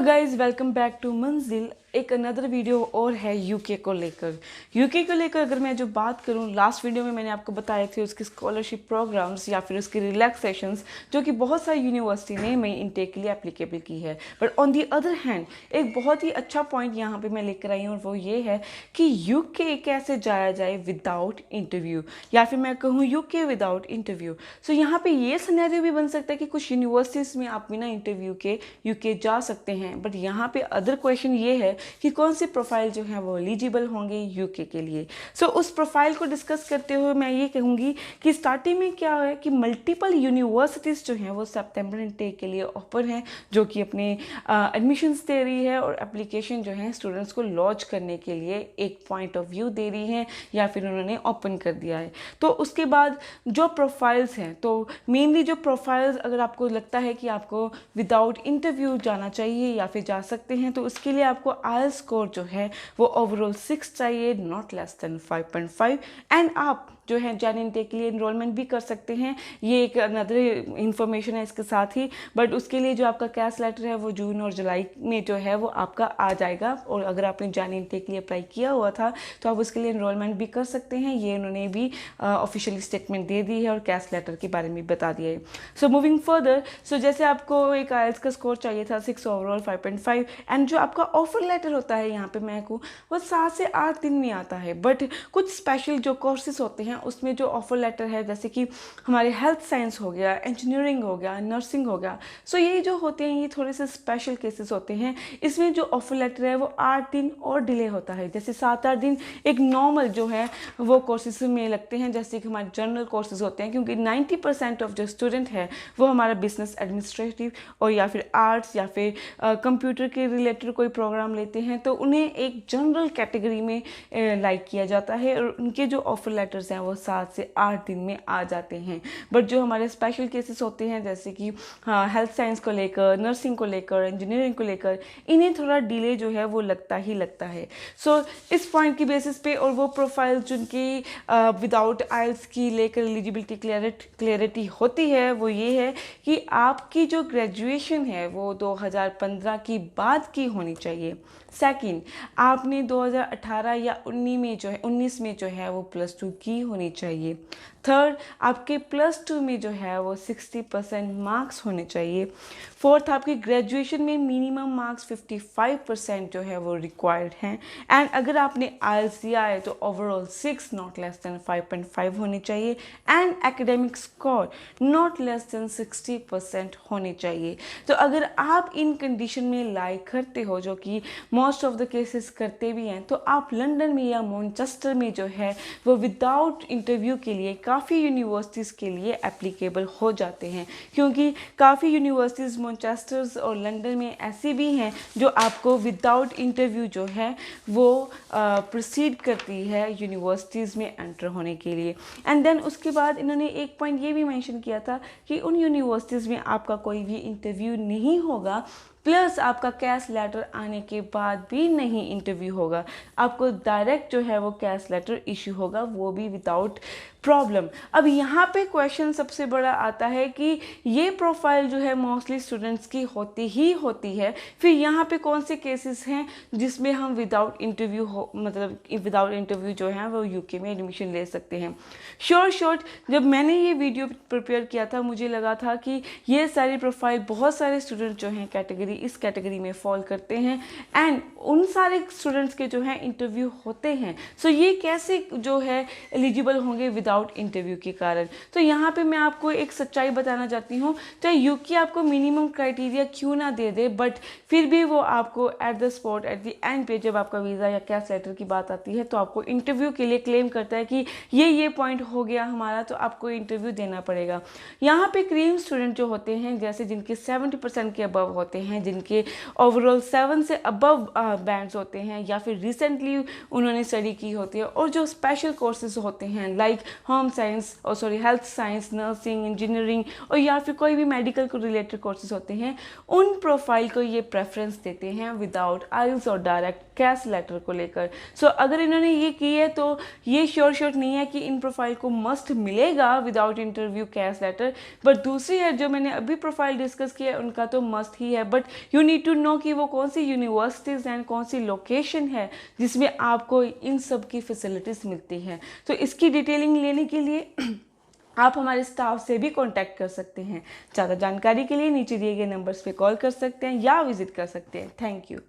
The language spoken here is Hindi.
गाइज वेलकम बैक टू मंजिल। एक अनदर वीडियो और है यूके को लेकर अगर मैं जो बात करूं, लास्ट वीडियो में मैंने आपको बताए थे उसके स्कॉलरशिप प्रोग्राम्स या फिर उसके रिलैक्सेशंस जो कि बहुत सारी यूनिवर्सिटी ने मई इनटेक के लिए एप्लीकेबल की है। But on the other hand एक बहुत ही अच्छा पॉइंट यहाँ पे मैं लेकर आई हूँ और वो ये है कि यूके कैसे जाया जाए विदाउट इंटरव्यू, या फिर मैं कहूँ यूके विदाउट इंटरव्यू। सो यहाँ पे ये सिनेरियो भी बन सकता है कि कुछ यूनिवर्सिटीज़ में आप बिना इंटरव्यू के यूके जा सकते हैं, बट यहाँ पे अदर क्वेश्चन ये है कि कौन से प्रोफाइल जो है वो एलिजिबल होंगे यूके के लिए। सो उस प्रोफाइल को डिस्कस करते हुए मैं ये कहूँगी कि स्टार्टिंग में क्या है कि मल्टीपल यूनिवर्सिटीज़ जो हैं वो सितंबर इनटेक के लिए ओपन है, जो कि अपने एडमिशन्स दे रही है और एप्लीकेशन जो है स्टूडेंट्स को लॉन्च करने के लिए एक पॉइंट ऑफ व्यू दे रही है या फिर उन्होंने ओपन कर दिया है। तो उसके बाद जो प्रोफाइल्स हैं, तो मेनली जो प्रोफाइल्स अगर आपको लगता है कि आपको विदाउट इंटरव्यू जाना चाहिए या फिर जा सकते हैं, तो उसके लिए आपको आईएलटीएस स्कोर जो है वो ओवरऑल 6 चाहिए, नॉट लेस देन 5.5। एंड आप जो है जैन इनटेक के लिए इनरोलमेंट भी कर सकते हैं। ये एक अनदर इंफॉर्मेशन है इसके साथ ही, बट उसके लिए जो आपका कैश लेटर है वो जून और जुलाई में जो है वो आपका आ जाएगा। और अगर आपने जैन इनटेक के लिए अप्लाई किया हुआ था तो आप उसके लिए इनरोलमेंट भी कर सकते हैं। ये उन्होंने भी ऑफिशियली स्टेटमेंट दे दी है और कैश लेटर के बारे में बता दिया है। सो मूविंग फर्दर, सो जैसे आपको एक आईएलटीएस का स्कोर चाहिए था 6 ओवरऑल 5.5, एंड जो आपका ऑफर लेटर होता है यहाँ पे मैं कहूँ वो 7 से 8 दिन में आता है। बट कुछ स्पेशल जो कोर्सेज होते हैं उसमें जो ऑफर लेटर है, जैसे कि हमारे हेल्थ साइंस हो गया, इंजीनियरिंग हो गया, नर्सिंग हो गया, सो ये जो होते हैं ये थोड़े से स्पेशल केसेस होते हैं। इसमें जो ऑफर लेटर है वो 8 दिन और डिले होता है। जैसे 7-8 दिन एक नॉर्मल जो है वो कोर्सेज में लगते हैं, जैसे कि हमारे जनरल कोर्सेज होते हैं, क्योंकि 90% ऑफ जो स्टूडेंट है वो हमारा बिजनेस एडमिनिस्ट्रेटिव और या फिर आर्ट्स या फिर कंप्यूटर के रिलेटेड कोई प्रोग्राम लेते हैं, तो उन्हें एक जनरल कैटेगरी में लाइक किया जाता है और उनके जो ऑफर लेटर्स हैं वो 7 से 8 दिन में आ जाते हैं। बट जो हमारे स्पेशल केसेस होते हैं, जैसे कि हेल्थ साइंस को लेकर, नर्सिंग को लेकर, इंजीनियरिंग को लेकर, इन्हें थोड़ा डिले जो है वो लगता ही लगता है। सो इस पॉइंट की बेसिस पे और वो प्रोफाइल जिनकी विदाउट आईएलटीएस की लेकर एलिजिबिलिटी क्लियरिटी होती है वो ये है कि आपकी जो ग्रेजुएशन है वो 2015 की बाद की होनी चाहिए। सेकंड, आपने 2018 या 19 में जो है वो +2 की होनी चाहिए। थर्ड, आपके +2 में जो है वो 60% मार्क्स होने चाहिए। फोर्थ, आपकी ग्रेजुएशन में मिनिमम मार्क्स 55% जो है वो रिक्वायर्ड हैं। एंड अगर आपने आईएलटीएस दिया है तो ओवरऑल 6 नॉट लेस देन 5.5 होनी चाहिए। And academic score not less than 60% होने चाहिए। तो अगर आप इन कंडीशन में लाई करते हो, जो कि मोस्ट ऑफ द केसेस करते भी हैं, तो आप लंदन में या मैनचेस्टर में जो है वो विदाउट इंटरव्यू के लिए काफ़ी यूनिवर्सिटीज़ के लिए एप्लीकेबल हो जाते हैं, क्योंकि काफ़ी यूनिवर्सिटीज़ मैनचेस्टर और लंदन में ऐसी भी हैं जो आपको विदाउट इंटरव्यू जो है वो प्रोसीड करती है यूनिवर्सिटीज़ में एंटर होने के लिए। एंड देन उसके बाद इन्होंने एक पॉइंट ये भी मेंशन किया था कि उन यूनिवर्सिटीज़ में आपका कोई भी इंटरव्यू नहीं होगा, प्लस आपका कैश लेटर आने के बाद भी नहीं इंटरव्यू होगा, आपको डायरेक्ट जो है वो कैश लेटर इशू होगा, वो भी विदाउट प्रॉब्लम। अब यहाँ पे क्वेश्चन सबसे बड़ा आता है कि ये प्रोफाइल जो है मोस्टली स्टूडेंट्स की होती ही होती है, फिर यहाँ पे कौन से केसेस हैं जिसमें हम विदाउट इंटरव्यू विदाउट इंटरव्यू जो है वो यूके में एडमिशन ले सकते हैं। शॉर्ट जब मैंने ये वीडियो प्रिपेयर किया था मुझे लगा था कि ये सारी प्रोफाइल बहुत सारे स्टूडेंट जो हैं इस कैटेगरी में फॉल करते हैं एंड उन सारे स्टूडेंट्स के जो है इंटरव्यू होते हैं। सो ये कैसे जो है एलिजिबल होंगे विदाउट इंटरव्यू के कारण। तो यहाँ पे मैं आपको एक सच्चाई बताना चाहती हूँ, चाहे यूके आपको मिनिमम क्राइटेरिया क्यों ना दे दे, बट फिर भी वो आपको at the spot at the end पे जब आपका वीज़ा या कैश लेटर की बात आती है तो आपको इंटरव्यू के लिए क्लेम करता है कि ये पॉइंट हो गया हमारा, तो आपको इंटरव्यू देना पड़ेगा। यहाँ पे क्रीम स्टूडेंट जो होते हैं, जैसे जिनके 70% के अबव होते हैं, जिनके ओवरऑल 7 से अबव बैंड्स होते हैं, या फिर रिसेंटली उन्होंने स्टडी की होती है, और जो स्पेशल कोर्सेज होते हैं like home science health science, nursing, engineering और या फिर कोई भी मेडिकल को रिलेटेड कोर्सेज होते हैं, उन प्रोफाइल को ये प्रेफरेंस देते हैं विदाउट आईएलटीएस और डायरेक्ट कैश लेटर को लेकर। सो अगर इन्होंने ये की है तो ये श्योर नहीं है कि इन प्रोफाइल को मस्ट मिलेगा without interview cash letter, but दूसरी है जो मैंने अभी प्रोफाइल डिस्कस किया है उनका तो मस्ट ही है। But you need to know कि वो कौन सी यूनिवर्सिटीज़ एंड कौन सी लोकेशन है जिसमें आपको इन सब की फैसिलिटीज़ मिलती हैं। तो इसकी डिटेलिंग लेने के लिए आप हमारे स्टाफ से भी कांटेक्ट कर सकते हैं। ज़्यादा जानकारी के लिए नीचे दिए गए नंबर्स पे कॉल कर सकते हैं या विजिट कर सकते हैं। Thank you.